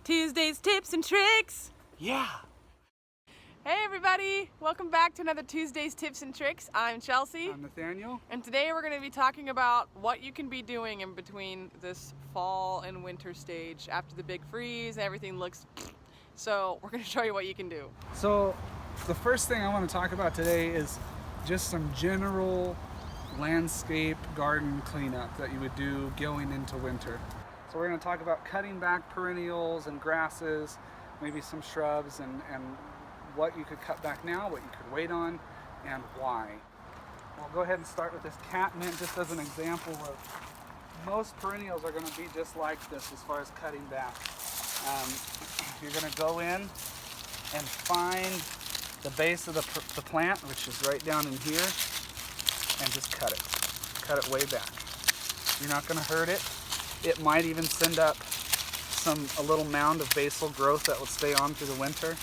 Tuesday's tips and tricks. Yeah. Hey everybody, welcome back to another Tuesday's tips and tricks. I'm Chelsea. I'm Nathaniel. And today we're going to be talking about what you can be doing in between this fall and winter stage after the big freeze, everything looks so we're going to show you what you can do. So the first thing I want to talk about today is just some general landscape garden cleanup that you would do going into winter. So we're going to talk about cutting back perennials and grasses, maybe some shrubs, and what you could cut back now, what you could wait on, and why. We'll go ahead and start with this catmint just as an example of most perennials are going to be just like this as far as cutting back. You're going to go in and find the base of the plant, which is right down in here, and just cut it. Cut it way back. You're not going to hurt it. It might even send up a little mound of basal growth that will stay on through the winter.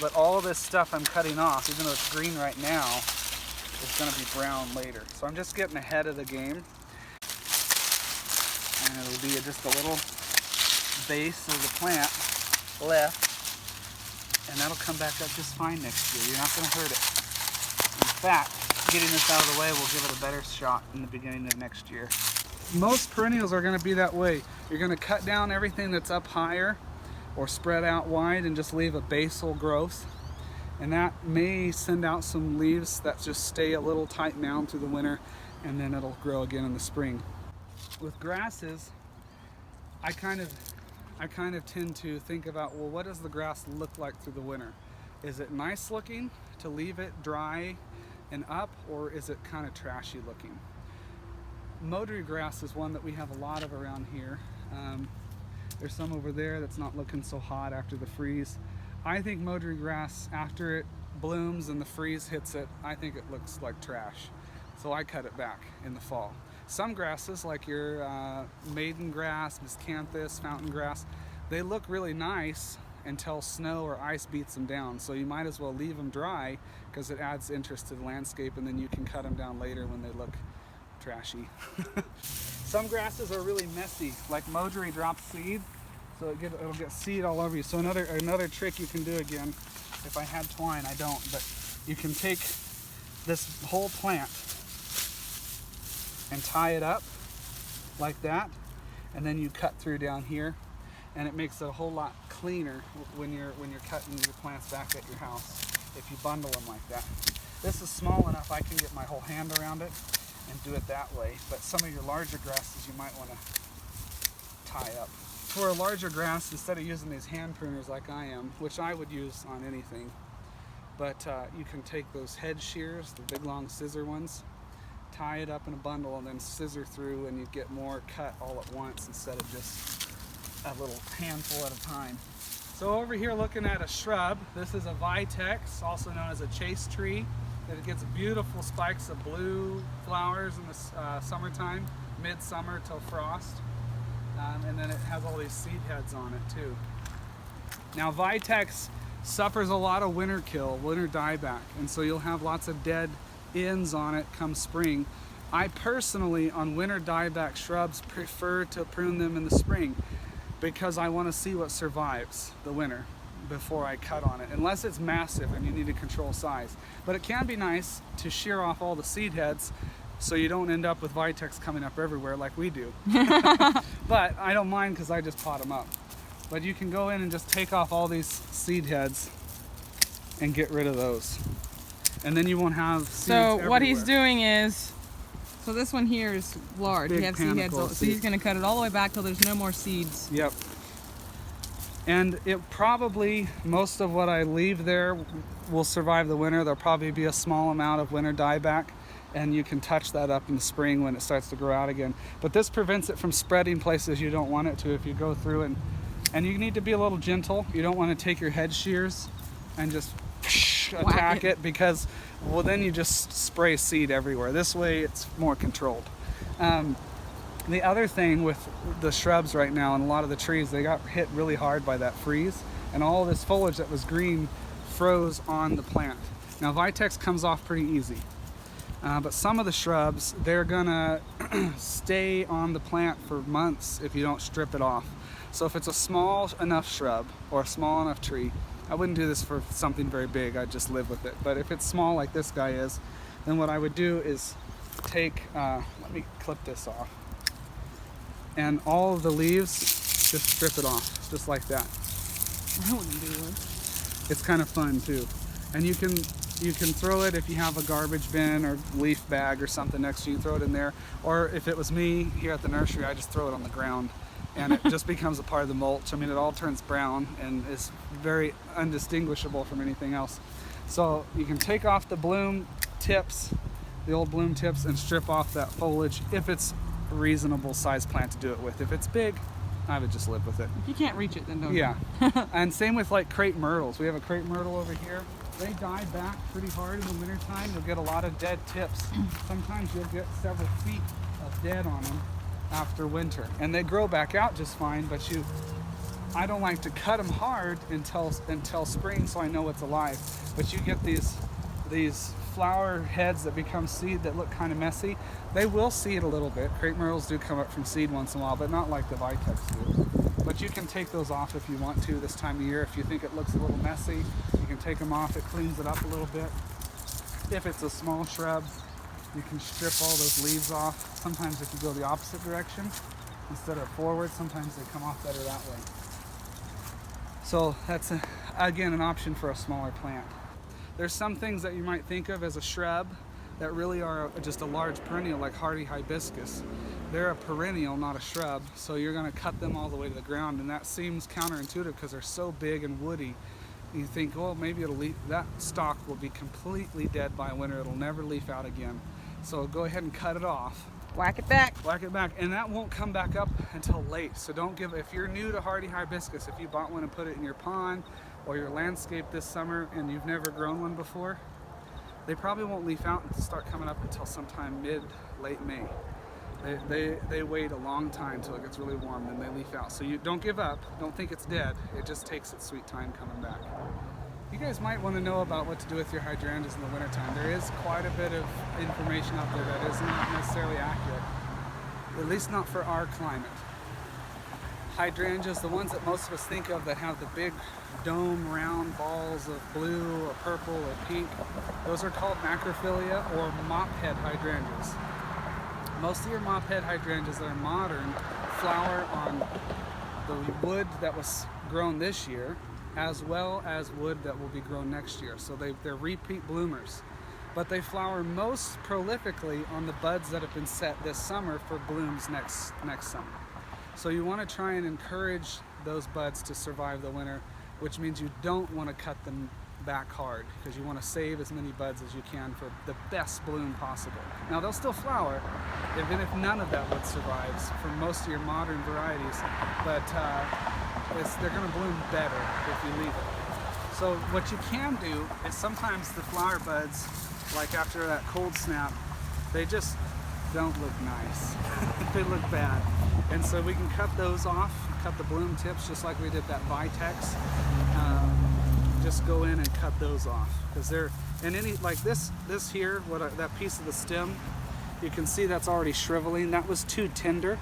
But all this stuff I'm cutting off, even though it's green right now, is going to be brown later. So I'm just getting ahead of the game. And it'll be just a little base of the plant left. And that'll come back up just fine next year. You're not going to hurt it. In fact, getting this out of the way will give it a better shot in the beginning of next year. Most perennials are going to be that way. You're going to cut down everything that's up higher or spread out wide and just leave a basal growth. And that may send out some leaves that just stay a little tight mound through the winter, and then it'll grow again in the spring. With grasses, I kind of tend to think about, well, what does the grass look like through the winter? Is it nice looking to leave it dry and up, or is it kind of trashy looking? Mulberry grass is one that we have a lot of around here. There's some over there that's not looking so hot after the freeze. I think mulberry grass, after it blooms and the freeze hits it, I think it looks like trash. So I cut it back in the fall. Some grasses, like your maiden grass, miscanthus, fountain grass, they look really nice until snow or ice beats them down. So you might as well leave them dry because it adds interest to the landscape, and then you can cut them down later when they look trashy. Some grasses are really messy, like mulberry drops seed, so it'll get seed all over you. So another trick you can do, again, if I had twine, I don't, but you can take this whole plant and tie it up like that, and then you cut through down here, and it makes it a whole lot cleaner when you're cutting your plants back at your house if you bundle them like that. This is small enough I can get my whole hand around it and do it that way, but some of your larger grasses you might want to tie up. For a larger grass, instead of using these hand pruners like I am, which I would use on anything, but you can take those head shears, the big long scissor ones, tie it up in a bundle and then scissor through, and you get more cut all at once instead of just a little handful at a time. So over here looking at a shrub, this is a vitex, also known as a chase tree. It gets beautiful spikes of blue flowers in the summertime, midsummer till frost, and then it has all these seed heads on it too. Now vitex suffers a lot of winter kill, winter dieback, and so you'll have lots of dead ends on it come spring. I personally, on winter dieback shrubs, prefer to prune them in the spring because I want to see what survives the winter before I cut on it, unless it's massive and you need to control size. But it can be nice to shear off all the seed heads so you don't end up with vitex coming up everywhere like we do. But I don't mind because I just pot them up. But you can go in and just take off all these seed heads and get rid of those. And then you won't have seeds everywhere. What he's doing is, so this one here is large. Big You have seed heads, so he's going to cut it all the way back till there's no more seeds. Yep. And it probably, most of what I leave there will survive the winter. There'll probably be a small amount of winter dieback, and you can touch that up in the spring when it starts to grow out again. But this prevents it from spreading places you don't want it to if you go through, and you need to be a little gentle. You don't want to take your head shears and just attack it, because, well, then you just spray seed everywhere. This way it's more controlled. The other thing with the shrubs right now and a lot of the trees, they got hit really hard by that freeze, and all this foliage that was green froze on the plant. Now vitex comes off pretty easy, but some of the shrubs, they're gonna stay on the plant for months if you don't strip it off. So if it's a small enough shrub or a small enough tree, I wouldn't do this for something very big, I'd just live with it. But if it's small like this guy is, then what I would do is take, let me clip this off, and all of the leaves, just strip it off, just like that. I wouldn't do one. It's kind of fun too. And you can throw it if you have a garbage bin or leaf bag or something next to you, throw it in there. Or if it was me here at the nursery, I just throw it on the ground and it just becomes a part of the mulch. I mean, it all turns brown and is very undistinguishable from anything else. So you can take off the bloom tips, the old bloom tips, and strip off that foliage if it's a reasonable size plant to do it with. If it's big, I would just live with it. If you can't reach it, then don't. Yeah. And same with like crepe myrtles. We have a crepe myrtle over here. They die back pretty hard in the wintertime. You'll get a lot of dead tips. Sometimes you'll get several feet of dead on them after winter. And they grow back out just fine, but I don't like to cut them hard until spring so I know it's alive. But you get these flower heads that become seed that look kind of messy. They will seed a little bit. Crepe myrtles do come up from seed once in a while, but not like the vitex do. But you can take those off if you want to this time of year. If you think it looks a little messy, you can take them off. It cleans it up a little bit. If it's a small shrub, you can strip all those leaves off. Sometimes if you go the opposite direction, instead of forward, sometimes they come off better that way. So that's, again, an option for a smaller plant. There's some things that you might think of as a shrub that really are just a large perennial, like hardy hibiscus. They're a perennial, not a shrub, so you're going to cut them all the way to the ground, and that seems counterintuitive because they're so big and woody. You think, well, maybe that stalk will be completely dead by winter. It'll never leaf out again. So go ahead and cut it off. Whack it back. Whack it back, and that won't come back up until late. So don't give, if you're new to hardy hibiscus, if you bought one and put it in your pond or your landscape this summer and you've never grown one before, they probably won't leaf out and start coming up until sometime late May. They wait a long time till it gets really warm, then they leaf out. So you don't give up, don't think it's dead, it just takes its sweet time coming back. You guys might want to know about what to do with your hydrangeas in the wintertime. There is quite a bit of information out there that is not necessarily accurate, at least not for our climate. Hydrangeas, the ones that most of us think of that have the big dome round balls of blue or purple or pink, those are called macrophylla or mophead hydrangeas. Most of your mophead hydrangeas that are modern flower on the wood that was grown this year, as well as wood that will be grown next year. So they're repeat bloomers. But they flower most prolifically on the buds that have been set this summer for blooms next summer. So you want to try and encourage those buds to survive the winter, which means you don't want to cut them back hard because you want to save as many buds as you can for the best bloom possible. Now they'll still flower, even if none of that wood survives for most of your modern varieties, but they're going to bloom better if you leave it. So what you can do is sometimes the flower buds, like after that cold snap, they just don't look nice. They look bad. And so we can cut those off, cut the bloom tips just like we did that vitex. Just go in and cut those off because they're, and any like this here, that piece of the stem, you can see that's already shriveling. That was too tender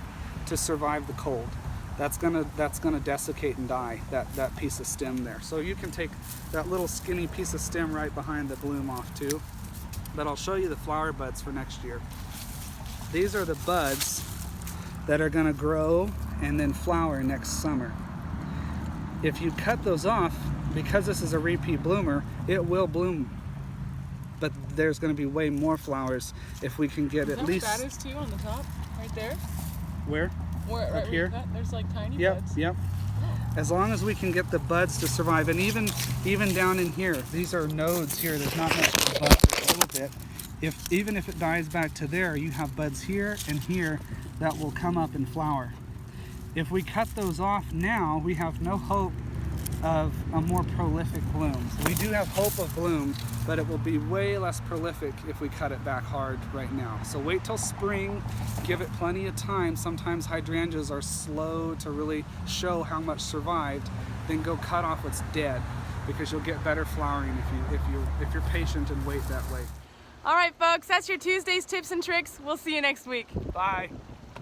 to survive the cold. That's gonna desiccate and die, that piece of stem there. So you can take that little skinny piece of stem right behind the bloom off too. But I'll show you the flower buds for next year. These are the buds that are gonna grow and then flower next summer. If you cut those off, because this is a repeat bloomer, it will bloom. But there's gonna be way more flowers if we can get at least... Is that what that is too on the top, right there? Where? Right Up here? There's like tiny Yep, buds. yep. As long as we can get the buds to survive, and even down in here, these are nodes here, there's not much of a bud, a little bit. Even if it dies back to there, you have buds here and here that will come up and flower. If we cut those off now, we have no hope of a more prolific bloom. We do have hope of bloom, but it will be way less prolific if we cut it back hard right now. So wait till spring, give it plenty of time. Sometimes hydrangeas are slow to really show how much survived. Then go cut off what's dead because you'll get better flowering if you're patient and wait that way. All right, folks, that's your Tuesday's tips and tricks. We'll see you next week. Bye.